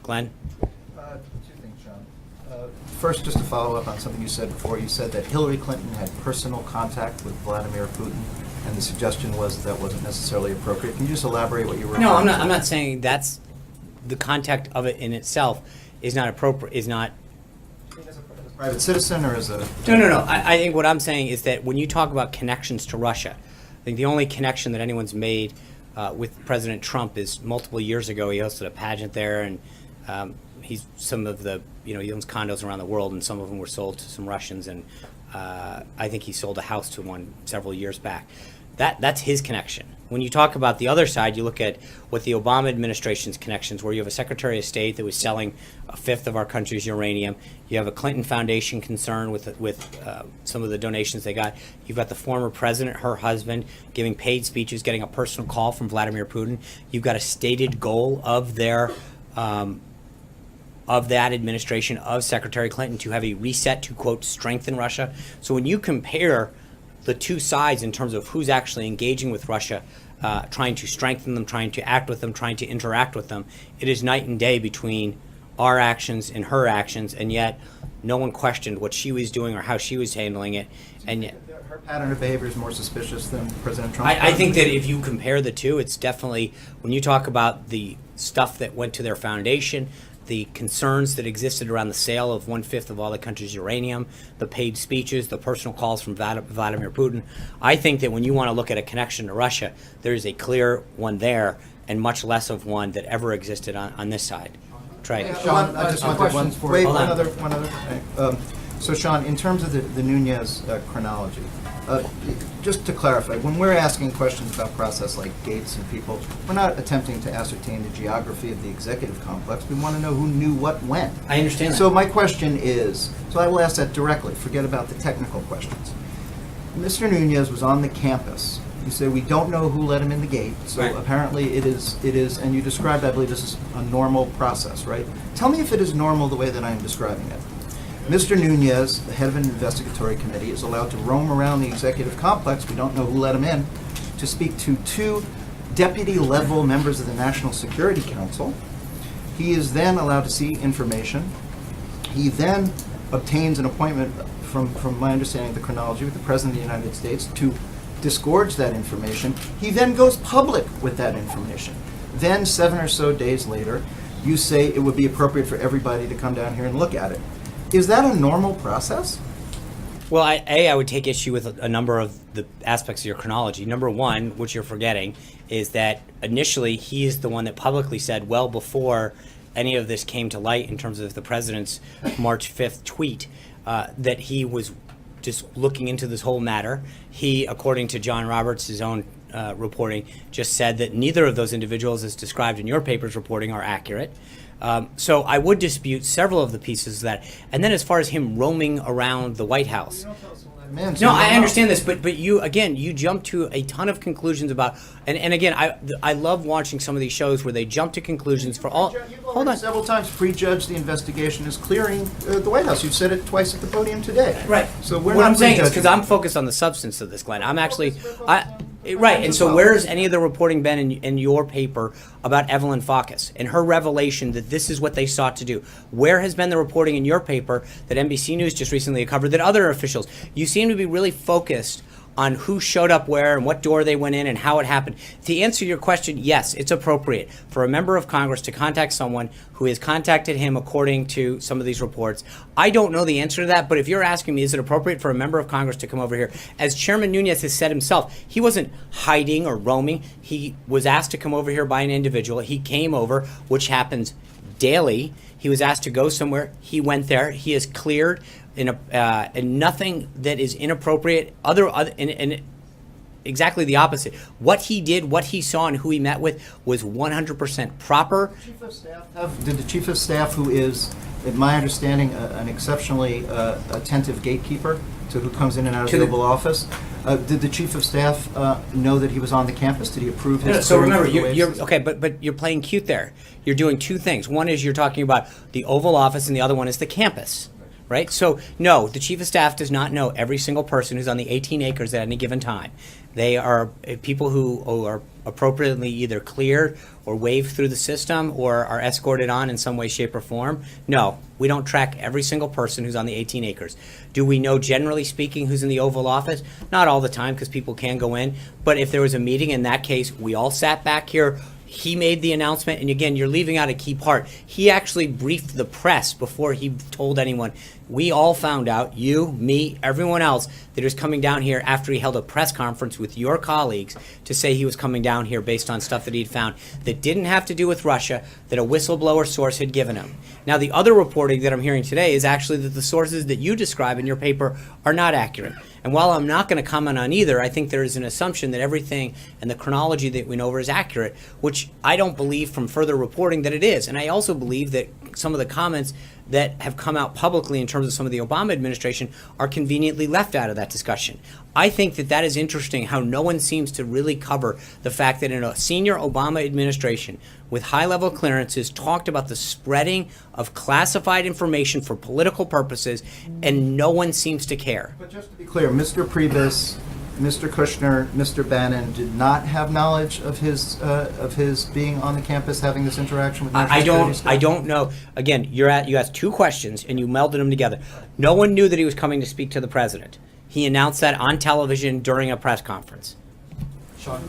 Glenn? Two things, John. First, just to follow up on something you said before, you said that Hillary Clinton had personal contact with Vladimir Putin, and the suggestion was that wasn't necessarily appropriate. Can you just elaborate what you were? No, I'm not. I'm not saying that's the contact of it in itself is not appropriate. Is not. As a private citizen or as a? No. I think what I'm saying is that when you talk about connections to Russia, I think the only connection that anyone's made with President Trump is multiple years ago. He hosted a pageant there, and he's some of the, he owns condos around the world, and some of them were sold to some Russians, and I think he sold a house to one several years back. That's his connection. When you talk about the other side, you look at what the Obama administration's connections, where you have a Secretary of State that was selling a fifth of our country's uranium. You have a Clinton Foundation concern with some of the donations they got. You've got the former president, her husband, giving paid speeches, getting a personal call from Vladimir Putin. You've got a stated goal of their of that administration, of Secretary Clinton, to have a reset to, quote, strengthen Russia. So when you compare the two sides in terms of who's actually engaging with Russia, trying to strengthen them, trying to act with them, trying to interact with them, it is night and day between our actions and her actions, and yet no one questioned what she was doing or how she was handling it. And yet, her pattern of behavior is more suspicious than President Trump. I think that if you compare the two, it's definitely, when you talk about the stuff that went to their foundation, the concerns that existed around the sale of 1/5 of all the country's uranium, the paid speeches, the personal calls from Vladimir Putin, I think that when you want to look at a connection to Russia, there is a clear one there and much less of one that ever existed on this side. Trey. Sean, I just wanted one other thing. So, Sean, in terms of the Nunes chronology, just to clarify, when we're asking questions about process like gates and people, we're not attempting to ascertain the geography of the executive complex. We want to know who knew what when. I understand that. So my question is, so I will ask that directly, forget about the technical questions. Mr. Nunes was on the campus. You say we don't know who let him in the gate, so right. Apparently it is, and you described, I believe, this is a normal process, right? Tell me if it is normal the way that I am describing it. Mr. Nunes, the head of an investigatory committee, is allowed to roam around the executive complex, we don't know who let him in, to speak to two deputy-level members of the National Security Council. He is then allowed to see information. He then obtains an appointment, from my understanding of the chronology, with the President of the United States to disgorge that information. He then goes public with that information. Then, 7 or so days later, you say it would be appropriate for everybody to come down here and look at it. Is that a normal process? Well, I would take issue with a number of the aspects of your chronology. Number one, which you're forgetting, is that initially he is the one that publicly said, well before any of this came to light in terms of the president's March 5th tweet, that he was just looking into this whole matter. He, according to John Roberts' his own reporting, just said that neither of those individuals, as described in your paper's reporting, are accurate. So I would dispute several of the pieces of that. And then as far as him roaming around the White House. No, I understand this, but you, again, you jump to a ton of conclusions about, and again, I love watching some of these shows where they jump to conclusions for all. Hold on. Several times prejudged the investigation is clearing the White House. You've said it twice at the podium today. Right. So we're what not I'm saying is, prejudging. because I'm focused on the substance of this, Glenn. I'm actually, right. And so where's any of the reporting been in your paper about Evelyn Faucus and her revelation that this is what they sought to do? Where has been the reporting in your paper that NBC News just recently covered, that other officials? You seem to be really focused on who showed up where and what door they went in and how it happened. To answer your question, yes, it's appropriate for a member of Congress to contact someone who has contacted him according to some of these reports. I don't know the answer to that, but if you're asking me, is it appropriate for a member of Congress to come over here? As Chairman Nunes has said himself, he wasn't hiding or roaming. He was asked to come over here by an individual. He came over, which happens daily. He was asked to go somewhere. He went there. He is cleared. And nothing that is inappropriate, and exactly the opposite. What he did, what he saw, and who he met with was 100% proper. Did the Chief of Staff, who is, in my understanding, an exceptionally attentive gatekeeper to who comes in and out of the Oval Office, did the Chief of Staff know that he was on the campus? Did he approve his? So remember, you're okay, but you're playing cute there. You're doing two things. One is you're talking about the Oval Office, and the other one is the campus. Right? So, no, the Chief of Staff does not know every single person who's on the 18 acres at any given time. They are people who are appropriately either cleared or waived through the system or are escorted on in some way, shape, or form. No, we don't track every single person who's on the 18 acres. Do we know, generally speaking, who's in the Oval Office? Not all the time, because people can go in. But if there was a meeting, in that case, we all sat back here. He made the announcement, and again, you're leaving out a key part. He actually briefed the press before he told anyone. We all found out, you, me, everyone else, that he was coming down here after he held a press conference with your colleagues to say he was coming down here based on stuff that he'd found that didn't have to do with Russia, that a whistleblower source had given him. Now, the other reporting that I'm hearing today is actually that the sources that you describe in your paper are not accurate. And while I'm not going to comment on either, I think there is an assumption that everything and the chronology that we know over is accurate, which I don't believe from further reporting that it is. And I also believe that some of the comments that have come out publicly in terms of some of the Obama administration are conveniently left out of that discussion. I think that that is interesting, how no one seems to really cover the fact that in a senior Obama administration with high-level clearances talked about the spreading of classified information for political purposes, and no one seems to care. But just to be clear, Mr. Priebus, Mr. Kushner, Mr. Bannon did not have knowledge of his being on the campus having this interaction with national security staff? I don't know. Again, you asked two questions and you melded them together. No one knew that he was coming to speak to the president. He announced that on television during a press conference. Sean?